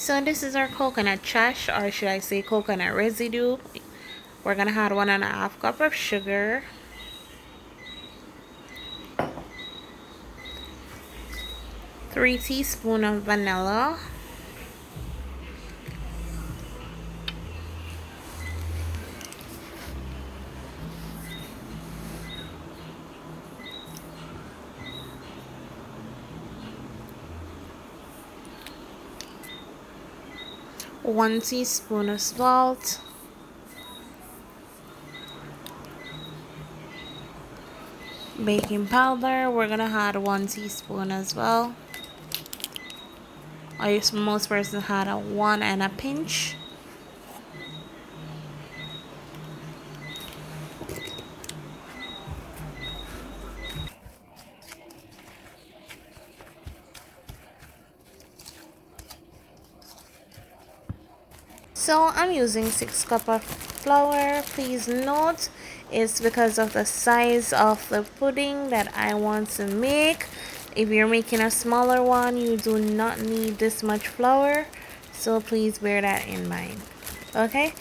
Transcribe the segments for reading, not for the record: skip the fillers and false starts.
So this is our coconut trash, or should I say coconut residue. We're gonna add 1.5 cup of sugar, 3 teaspoons of vanilla, 1 teaspoon of salt, baking powder. We're gonna add 1 teaspoon as well. Most person had a 1 and a pinch. So I'm using 6 cup of flour. Please note it's because of the size of the pudding that I want to make. If you're making a smaller one, you do not need this much flour, so please bear that in mind. Okay,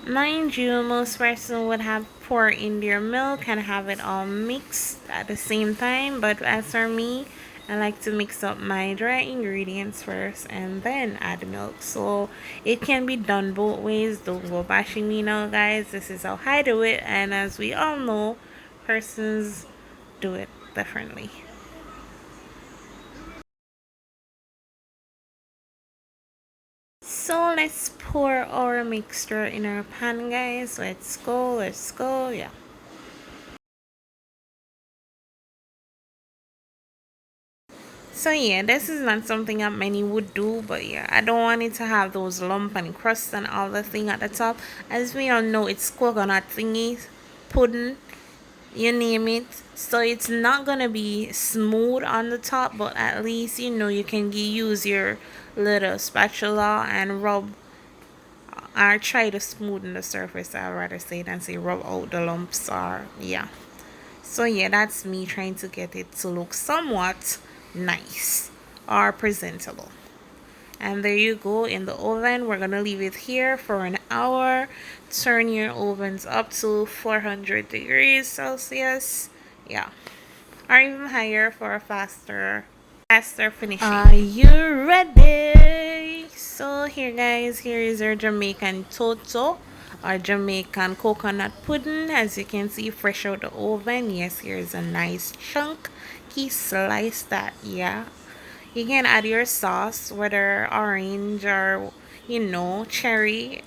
mind you, most person would have pour in their milk and have it all mixed at the same time, but as for me, I like to mix up my dry ingredients first and then add milk. So it can be done both ways. Don't go bashing me now, guys. This is how I do it, and as we all know, persons do it differently. So let's pour our mixture in our pan, guys. Let's go, yeah. So yeah, this is not something that many would do, but yeah, I don't want it to have those lump and crust and all the thing at the top. As we all know, it's coconut thingy, pudding, you name it. So it's not gonna be smooth on the top, but at least you know you can use your little spatula and rub or try to smoothen the surface. I'd rather say than say rub out the lumps, or yeah. So yeah, that's me trying to get it to look somewhat nice or presentable. And there you go in the oven. We're gonna leave it here for an hour. Turn your ovens up to 400 degrees Celsius, yeah, or even higher for a faster finishing. Are you ready? So here, guys, here is our Jamaican Toto, our Jamaican coconut pudding. As you can see, fresh out the oven. Yes, here's a nice chunk. Slice that, yeah. You can add your sauce, whether orange or cherry,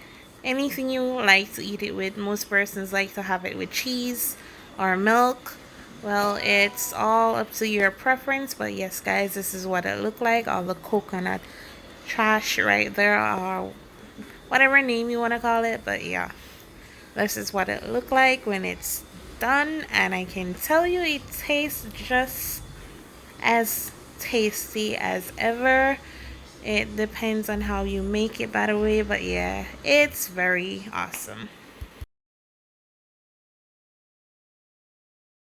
anything you like to eat it with. Most persons like to have it with cheese or milk. Well, it's all up to your preference, but yes, guys, this is what it looked like. All the coconut trash right there, or whatever name you want to call it, but yeah, this is what it looked like when it's done, and I can tell you it tastes just as tasty as ever. It depends on how you make it, by the way, but yeah, it's very awesome.